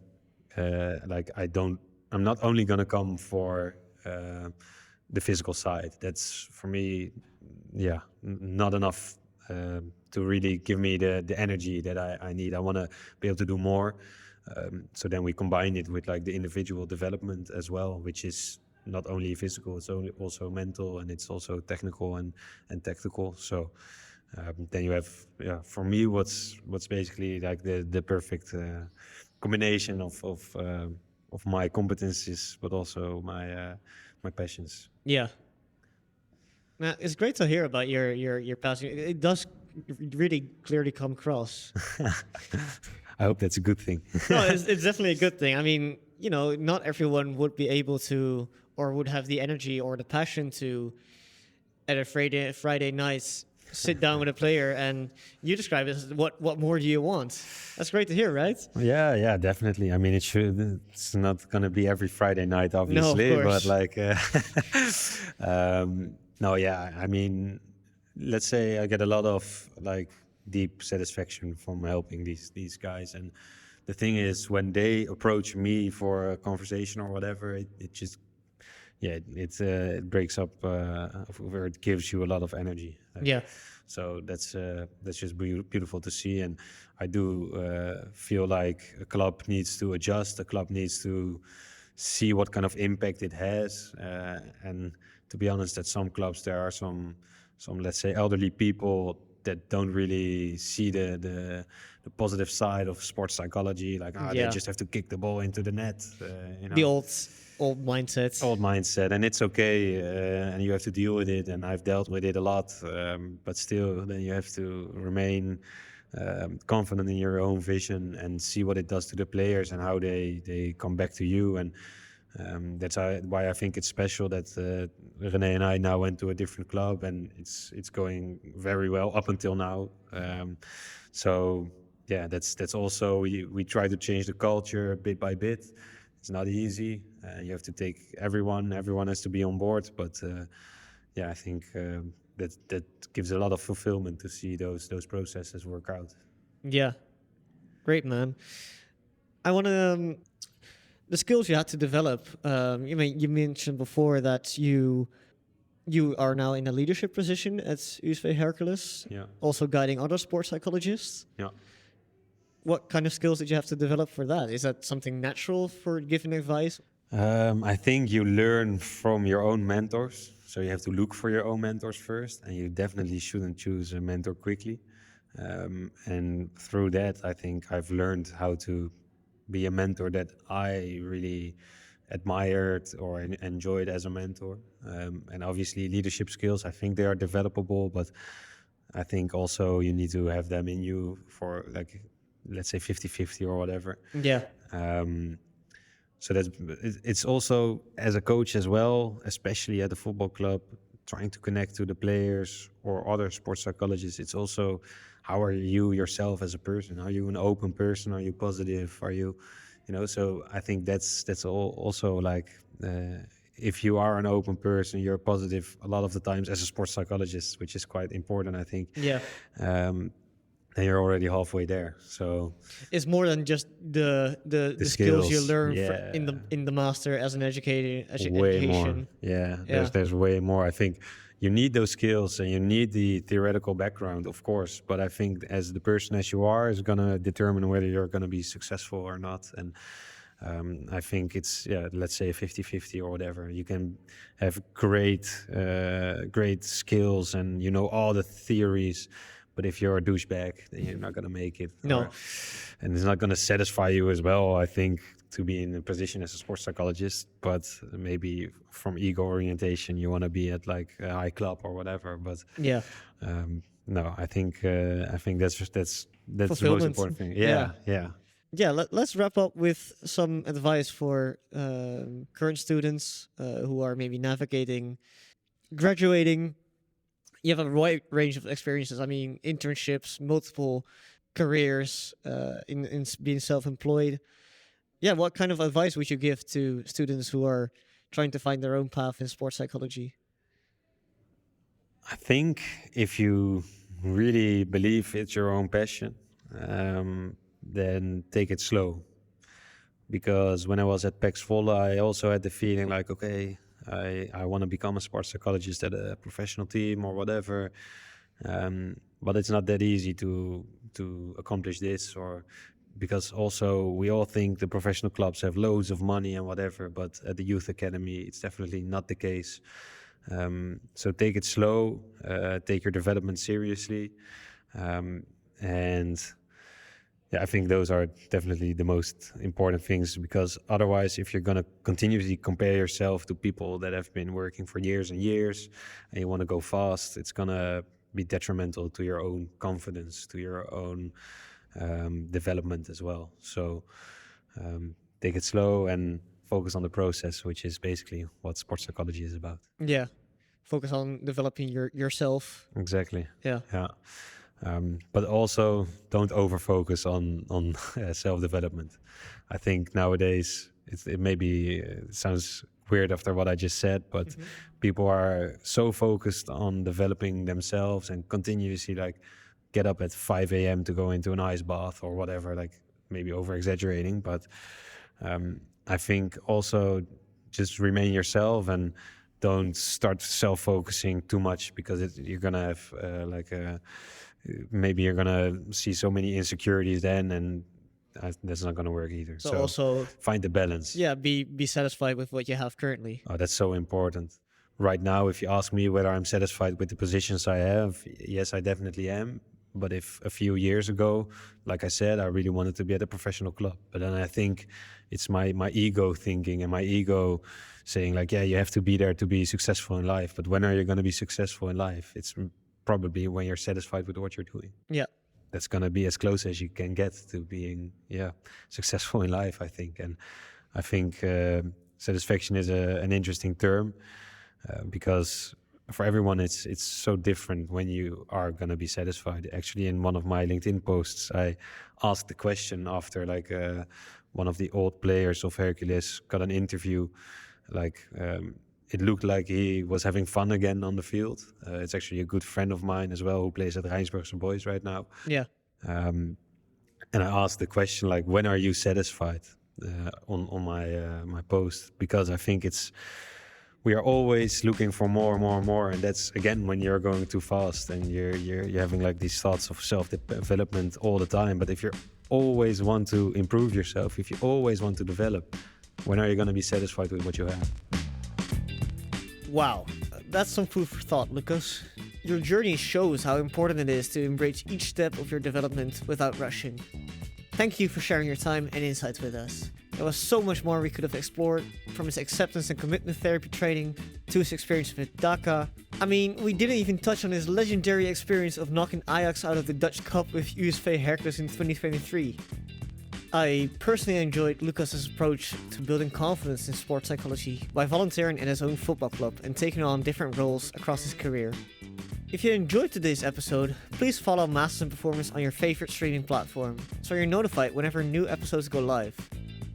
Speaker 2: I'm not only going to come for the physical side. That's for me, not enough to really give me the energy that I need. I want to be able to do more. So then we combine it with like the individual development as well, which is not only physical, it's also mental, and it's also technical and tactical. So then you have, for me, what's basically like the perfect combination of my competencies, but also my passions.
Speaker 1: Yeah. Now, it's great to hear about your passion. It does really clearly come across.
Speaker 2: I hope that's a good thing.
Speaker 1: No, it's definitely a good thing. I mean, not everyone would be able to, or would have the energy or the passion to, at a Friday night, sit down with a player, and you describe it as what more do you want? That's great to hear, right?
Speaker 2: Yeah, definitely. I mean, it's not going to be every Friday night, obviously,
Speaker 1: no, of course.
Speaker 2: But like, no, yeah. I mean, let's say I get a lot of like deep satisfaction from helping these guys. And the thing is, when they approach me for a conversation or whatever, it just, it breaks up, or it gives you a lot of energy.
Speaker 1: Yeah.
Speaker 2: So that's just beautiful to see. And I do feel like a club needs to adjust. A club needs to see what kind of impact it has. And to be honest, at some clubs there are some let's say elderly people that don't really see the positive side of sports psychology. Like, they just have to kick the ball into the net.
Speaker 1: The old mindset.
Speaker 2: Old mindset, and it's okay, and you have to deal with it. And I've dealt with it a lot, but still, then you have to remain confident in your own vision and see what it does to the players and how they come back to you. And that's why I think it's special that René and I now went to a different club, and it's going very well up until now. So yeah, that's also we try to change the culture bit by bit. It's not easy. You have to take everyone has to be on board. But I think that gives a lot of fulfillment to see those processes work out.
Speaker 1: Yeah, great, man. I want to. The skills you had to develop. You mentioned before that you are now in a leadership position at USV Hercules.
Speaker 2: Yeah.
Speaker 1: Also guiding other sports psychologists.
Speaker 2: Yeah.
Speaker 1: What kind of skills did you have to develop for that? Is that something natural for giving advice?
Speaker 2: I think you learn from your own mentors. So you have to look for your own mentors first, and you definitely shouldn't choose a mentor quickly. And through that, I think I've learned how to be a mentor that I really admired or enjoyed as a mentor. And obviously leadership skills, I think they are developable, but I think also you need to have them in you for, like, let's say 50-50 or whatever.
Speaker 1: Yeah.
Speaker 2: So it's also as a coach as well, especially at the football club, trying to connect to the players or other sports psychologists. It's also, how are you yourself as a person? Are you an open person? Are you positive? Are you, so I think that's also like, if you are an open person, you're positive a lot of the times as a sports psychologist, which is quite important, I think.
Speaker 1: Yeah.
Speaker 2: then you're already halfway there. So
Speaker 1: It's more than just the skills you
Speaker 2: skills,
Speaker 1: learn
Speaker 2: yeah,
Speaker 1: in the master as an educator
Speaker 2: way more.
Speaker 1: education.
Speaker 2: Yeah,
Speaker 1: Yeah.
Speaker 2: there's way more. I think you need those skills and you need the theoretical background, of course. But I think as the person as you are is gonna determine whether you're gonna be successful or not. And I think it's, let's say 50-50 or whatever. You can have great skills and you know all the theories, but if you're a douchebag, then you're not gonna make it.
Speaker 1: No.
Speaker 2: And it's not gonna satisfy you as well, I think, to be in a position as a sports psychologist. But maybe from ego orientation, you want to be at like a high club or whatever. But
Speaker 1: Yeah.
Speaker 2: no, I think that's the most
Speaker 1: Fulfillment.
Speaker 2: important thing.
Speaker 1: Yeah.
Speaker 2: Yeah.
Speaker 1: Yeah, let's wrap up with some advice for current students who are maybe navigating graduating. You have a wide range of experiences. I mean, internships, multiple careers, in being self-employed. Yeah, what kind of advice would you give to students who are trying to find their own path in sports psychology?
Speaker 2: I think if you really believe it's your own passion, then take it slow. Because when I was at Pax Volle, I also had the feeling like, okay, I want to become a sports psychologist at a professional team or whatever. But it's not that easy to accomplish this, or because also we all think the professional clubs have loads of money and whatever, but at the youth academy, it's definitely not the case. So take it slow, take your development seriously. And yeah, I think those are definitely the most important things, because otherwise, if you're going to continuously compare yourself to people that have been working for years and years and you want to go fast, it's going to be detrimental to your own confidence, to your own development as well. So take it slow and focus on the process, which is basically what sports psychology is about.
Speaker 1: Yeah, focus on developing yourself.
Speaker 2: Exactly.
Speaker 1: Yeah.
Speaker 2: But also don't over focus on self-development. I think nowadays it sounds weird after what I just said, but people are so focused on developing themselves and continuously like get up at 5 a.m. to go into an ice bath or whatever, like maybe over exaggerating. But I think also just remain yourself and don't start self-focusing too much, because you're going to have maybe you're going to see so many insecurities then, and that's not going to work either.
Speaker 1: So also
Speaker 2: find the balance.
Speaker 1: Yeah, be satisfied with what you have currently.
Speaker 2: Oh, that's so important. Right now, if you ask me whether I'm satisfied with the positions I have, yes, I definitely am. But if a few years ago, like I said, I really wanted to be at a professional club. But then I think it's my ego thinking and my ego saying like, yeah, you have to be there to be successful in life. But when are you going to be successful in life? It's probably when you're satisfied with what you're doing.
Speaker 1: Yeah.
Speaker 2: That's going to be as close as you can get to being, successful in life, I think. And I think satisfaction is an interesting term because for everyone, it's so different when you are going to be satisfied. Actually, in one of my LinkedIn posts, I asked the question after one of the old players of Hercules got an interview, it looked like he was having fun again on the field. It's actually a good friend of mine as well who plays at Rijnsburgse Boys right now.
Speaker 1: Yeah.
Speaker 2: And I asked the question when are you satisfied on my post, because I think we are always looking for more and more and more, and that's again when you're going too fast and you're having these thoughts of self-development all the time. But if you always want to improve yourself, if you always want to develop, when are you going to be satisfied with what you have?
Speaker 1: Wow, that's some food for thought, Lucas. Your journey shows how important it is to embrace each step of your development without rushing. Thank you for sharing your time and insights with us. There was so much more we could have explored, from his acceptance and commitment therapy training to his experience with DACA. I mean, we didn't even touch on his legendary experience of knocking Ajax out of the Dutch Cup with USV Hercules in 2023. I personally enjoyed Lucas's approach to building confidence in sports psychology by volunteering in his own football club and taking on different roles across his career. If you enjoyed today's episode, please follow Masters in Performance on your favorite streaming platform so you're notified whenever new episodes go live.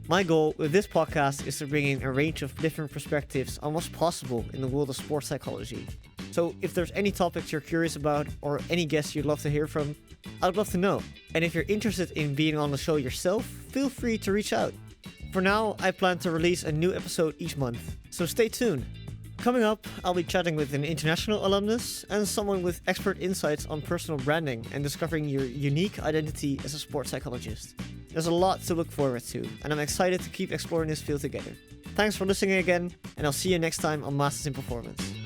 Speaker 1: My goal with this podcast is to bring in a range of different perspectives on what's possible in the world of sports psychology. So if there's any topics you're curious about or any guests you'd love to hear from, I'd love to know. And if you're interested in being on the show yourself, feel free to reach out. For now, I plan to release a new episode each month, so stay tuned. Coming up, I'll be chatting with an international alumnus and someone with expert insights on personal branding and discovering your unique identity as a sports psychologist. There's a lot to look forward to, and I'm excited to keep exploring this field together. Thanks for listening again, and I'll see you next time on Masters in Performance.